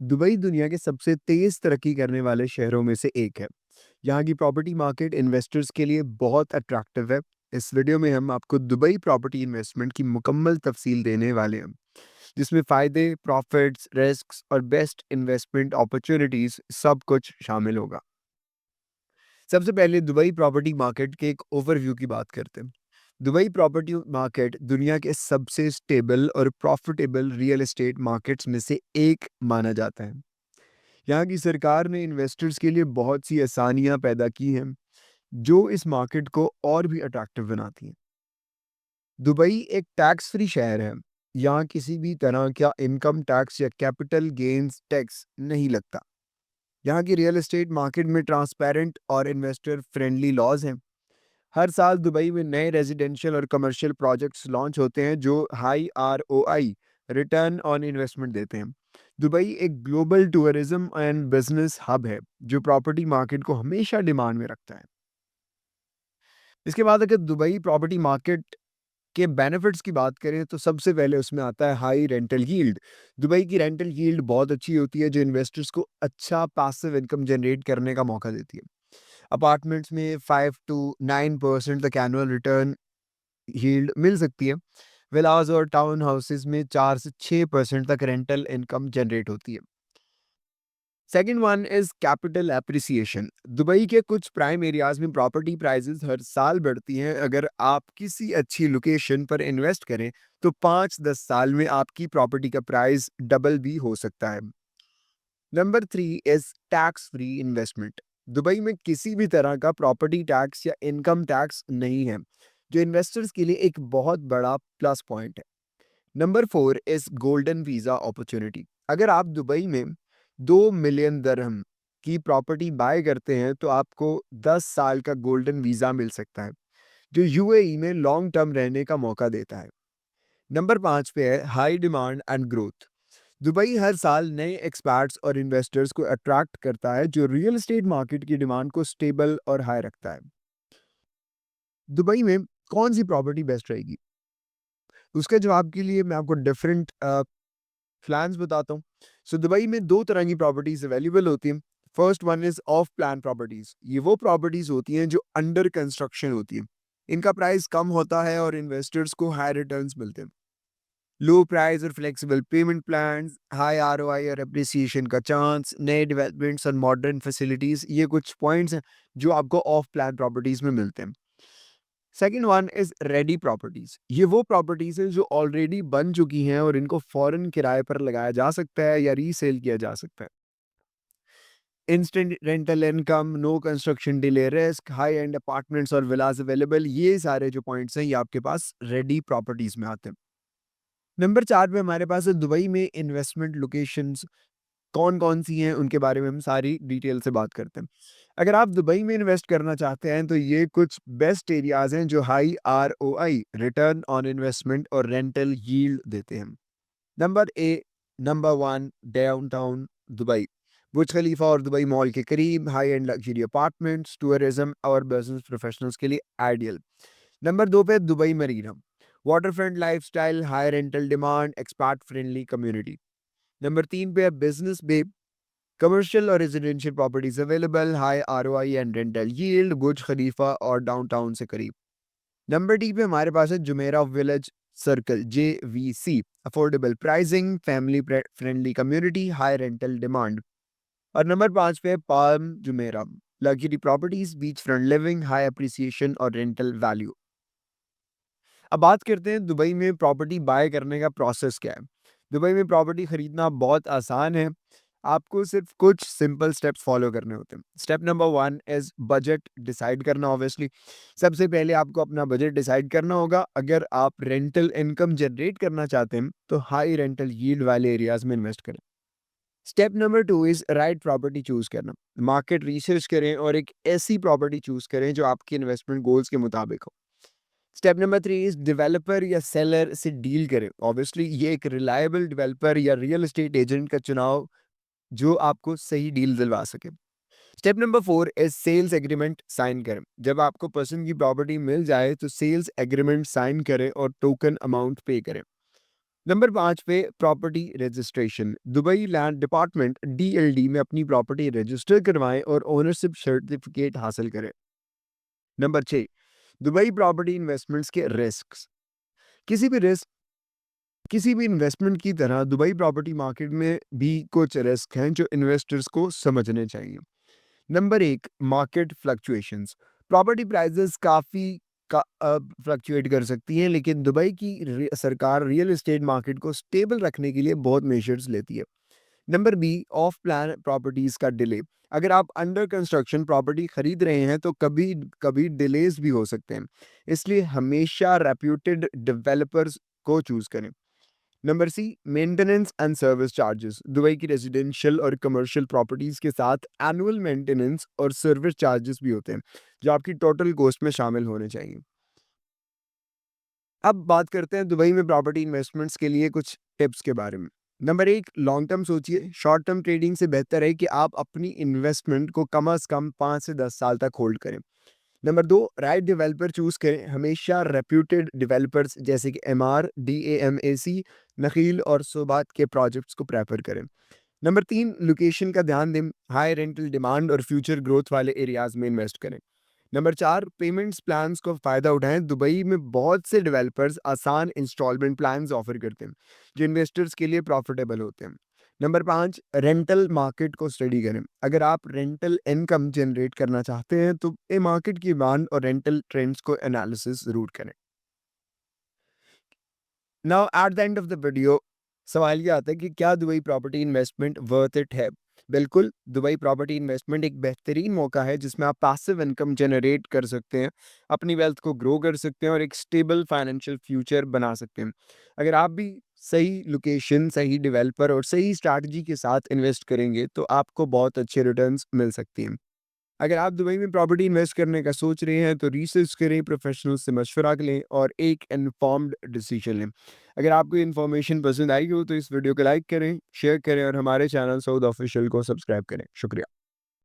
Dubai दुनिया के सबसे तेज तरक्की करने वाले शहरों में से एक है। यहाँ की प्रॉपर्टी मार्केट इन्वेस्टर्स के लिए बहुत अट्रैक्टिव है। इस वीडियो में हम आपको दुबई प्रॉपर्टी इन्वेस्टमेंट की मुकम्मल तफसील देने वाले हैं, जिसमें फ़ायदे, प्रॉफिट्स, रिस्क्स और बेस्ट इन्वेस्टमेंट अपॉर्चुनिटीज़ सब कुछ शामिल होगा। सबसे पहले दुबई प्रॉपर्टी मार्केट के एक ओवरव्यू की बात करते हैं। दुबई प्रॉपर्टी मार्केट दुनिया के सबसे स्टेबल और प्रॉफिटेबल रियल एस्टेट मार्केट्स में से एक माना जाता है। यहाँ की सरकार ने इन्वेस्टर्स के लिए बहुत सी आसानियाँ पैदा की हैं, जो इस मार्केट को और भी अट्रैक्टिव बनाती हैं। दुबई एक टैक्स फ्री शहर है। यहाँ किसी भी तरह का इनकम टैक्स या कैपिटल गेन्स टैक्स नहीं लगता। यहाँ की रियल एस्टेट मार्केट में ट्रांसपेरेंट और इन्वेस्टर फ्रेंडली लॉज हैं। हर साल दुबई में नए रेजिडेंशियल और कमर्शियल प्रोजेक्ट्स लॉन्च होते हैं जो high ROI return on investment देते हैं। दुबई एक global tourism and business hub है, जो प्रॉपर्टी मार्केट को हमेशा डिमांड में रखता है। इसके बाद अगर दुबई प्रॉपर्टी मार्केट के बेनिफिट्स की बात करें तो सबसे पहले उसमें आता है हाई रेंटल यील्ड। दुबई की रेंटल यील्ड बहुत अच्छी होती है, जो इन्वेस्टर्स को अच्छा पैसिव इनकम जनरेट करने का मौका देती है। अपार्टमेंट्स में 5 टू 9% तक एनुअल रिटर्न यील्ड मिल सकती है। विलास और टाउन हाउसेस में 4 से 6% तक रेंटल इनकम जनरेट होती है। Second one is capital appreciation. Dubai के कुछ प्राइम एरियाज में प्रॉपर्टी प्राइसेस हर साल बढ़ती हैं। अगर आप किसी अच्छी लोकेशन पर इन्वेस्ट करें तो 5-10 साल में आपकी प्रॉपर्टी का प्राइस डबल भी हो सकता है। Number 3 is tax free investment. Dubai में किसी भी तरह का प्रॉपर्टी टैक्स या इनकम टैक्स नहीं है, जो इन्वेस्टर्स के लिए एक बहुत बड़ा प्लस पॉइंट है। Number 4 is golden visa opportunity. अगर आप दुबई में 2 मिलियन दरहम की प्रॉपर्टी बाय करते हैं तो आपको 10 साल का गोल्डन वीज़ा मिल सकता है, जो यूएई में लॉन्ग टर्म रहने का मौका देता है। नंबर 5 पे है high demand and growth. Dubai हर साल नए एक्सपर्ट्स और इन्वेस्टर्स को अट्रैक्ट करता है, जो रियल एस्टेट मार्केट की डिमांड को स्टेबल और हाई रखता है। दुबई में कौन सी प्रॉपर्टी बेस्ट रहेगी? उसके जवाब के लिए मैं आपको डिफरेंट प्लान्स बताता हूँ। सो दुबई में 2 तरह की प्रॉपर्टीज़ अवेलेबल होती हैं। First one is of plan properties. ये वो प्रॉपर्टीज़ होती हैं जो अंडर कंस्ट्रक्शन होती हैं। इनका प्राइस कम होता है और इन्वेस्टर्स को हाई रिटर्न्स मिलते हैं। लो प्राइस और flexible pavement plans, high ROI और एप्रिसिएशन का चांस, नए डेवलपमेंट्स और मॉडर्न फैसिलिटीज़, ये कुछ पॉइंट्स हैं जो आपको ऑफ प्लान प्रॉपर्टीज़ में मिलते हैं। Second one is ready properties. ये वो प्रॉपर्टीज हैं जो ऑलरेडी बन चुकी हैं और इनको फौरन किराए पर लगाया जा सकता है या रीसेल किया जा सकता है। Instant rental income, no construction delay risk, high end apartments और विलास अवेलेबल, ये सारे जो पॉइंट्स हैं ये आपके पास रेडी प्रॉपर्टीज में आते हैं। नंबर 4 पे हमारे पास है दुबई में इन्वेस्टमेंट लोकेशंस। कौन-कौन सी हैं उनके बारे में हम सारी डिटेल से बात करते हैं। अगर आप दुबई में इन्वेस्ट करना चाहते हैं तो ये कुछ बेस्ट एरियाज़ हैं जो high ROI return on investment और रेंटल यील्ड देते हैं। Number A number 1 downtown Dubai. Burj Khalifa और दुबई मॉल के करीब high end luxury apartments, tourism और बिजनेस प्रोफेशनल्स के लिए आइडियल। नंबर 2 पे Dubai Marina. Waterfront lifestyle, high rental demand, expat friendly community. Number 3 पे है बिजनेस बे। कमर्शियल और residential properties available, high ROI and rental yield, Burj Khalifa और downtown से करीब। नंबर डी पे हमारे पास है Jumeirah village circle, JVC। Affordable pricing, family friendly community, high rental demand. और नंबर 5 पे है palm Jumeirah. Luxury properties, beach front living, high appreciation और रेंटल वैल्यू। अब बात करते हैं दुबई में प्रॉपर्टी बाय करने का प्रोसेस क्या है। दुबई में प्रॉपर्टी खरीदना बहुत आसान है। आपको सिर्फ कुछ सिंपल स्टेप्स फॉलो करने होते हैं। Step number 1 is budget decide करना ऑब्वियसली। सबसे पहले आपको अपना बजट डिसाइड करना होगा। अगर आप रेंटल इनकम जनरेट करना चाहते हैं, तो हाई रेंटल यील्ड वाले एरियाज़ में इन्वेस्ट करें। Step number 2 is right property choose करना। मार्केट रिसर्च करें और एक ऐसी प्रॉपर्टी चूज़ करें जो आपके इन्वेस्टमेंट गोल्स के मुताबिक हो। स्टेप नंबर 3 इज़ डेवलपर या सेलर से डील करें। ऑब्वियसली ये एक रिलायबल डेवलपर या रियल एस्टेट एजेंट का चुनाव, जो आपको सही डील दिलवा सके। Step number 4 is sales agreement sign करें। जब आपको पसंद की प्रॉपर्टी मिल जाए तो सेल्स एग्रीमेंट साइन करें और टोकन अमाउंट पे करें। नंबर 5 पे property registration. Dubai land department DLD में अपनी प्रॉपर्टी रजिस्टर करवाएं और ओनरशिप सर्टिफिकेट हासिल करें। नंबर 6, दुबई प्रॉपर्टी इन्वेस्टमेंट्स के रिस्क्स। किसी भी रिस्क किसी भी इन्वेस्टमेंट की तरह दुबई प्रॉपर्टी मार्केट में भी कुछ रिस्क हैं जो इन्वेस्टर्स को समझने चाहिए। Number 1, market fluctuations. Property prices काफ़ी फ्लक्चुएट कर सकती हैं, लेकिन दुबई की सरकार रियल एस्टेट मार्केट को स्टेबल रखने के लिए बहुत मेजर्स लेती है। Number B, off plan properties का डिले। अगर आप अंडर कंस्ट्रक्शन प्रॉपर्टी खरीद रहे हैं तो कभी कभी डिलेज भी हो सकते हैं, इसलिए हमेशा रेप्यूटेड डेवलपर्स को चूज करें। Number C, maintenance and service charges. Dubai की रेजिडेंशियल और कमर्शियल प्रॉपर्टीज के साथ एनुअल मेंटेनेंस और सर्विस चार्जेस भी होते हैं, जो आपकी टोटल कॉस्ट में शामिल होने चाहिए। अब बात करते हैं दुबई में प्रॉपर्टी इन्वेस्टमेंट्स के लिए कुछ टिप्स के बारे में। नंबर 1, लॉन्ग टर्म सोचिए। शॉर्ट टर्म ट्रेडिंग से बेहतर है कि आप अपनी इन्वेस्टमेंट को कम से कम 5 से 10 साल तक होल्ड करें। नंबर 2, राइट डेवलपर चूज करें। हमेशा रेप्यूटेड डेवलपर्स जैसे कि एमआर, डीएएमएसी, नखील और सोबात के प्रोजेक्ट्स को प्रेफर करें। नंबर 3, लोकेशन का ध्यान दें। हाई रेंटल डिमांड और फ्यूचर ग्रोथ वाले एरियाज में इन्वेस्ट करें। नंबर 4, पेमेंट्स प्लान्स को फ़ायदा उठाएं। दुबई में बहुत से डेवलपर्स आसान इंस्टॉलमेंट प्लान्स ऑफर करते हैं, जो इन्वेस्टर्स के लिए प्रॉफिटेबल होते हैं। नंबर 5, रेंटल मार्केट को स्टडी करें। अगर आप रेंटल इनकम जनरेट करना चाहते हैं तो ए मार्केट की डिमांड और रेंटल ट्रेंड्स को एनालिसिस ज़रूर करें। Now at the end of the video सवाल ये आता है कि क्या Dubai property investment worth it है? बिल्कुल, दुबई प्रॉपर्टी इन्वेस्टमेंट एक बेहतरीन मौका है जिसमें आप पैसिव इनकम जनरेट कर सकते हैं, अपनी वेल्थ को ग्रो कर सकते हैं और एक स्टेबल फाइनेंशियल फ्यूचर बना सकते हैं। अगर आप भी सही लोकेशन, सही डेवलपर और सही स्ट्रैटेजी के साथ इन्वेस्ट करेंगे तो आपको बहुत अच्छे रिटर्न्स मिल सकती हैं। अगर आप दुबई में प्रॉपर्टी इन्वेस्ट करने का सोच रहे हैं तो रिसर्च करें, प्रोफेशनल से मशवरा लें और एक इन्फॉर्म्ड डिसीजन लें। अगर आपको इन्फॉर्मेशन पसंद आई हो तो इस वीडियो को लाइक करें, शेयर करें और हमारे चैनल सऊद ऑफिशियल को सब्सक्राइब करें। शुक्रिया।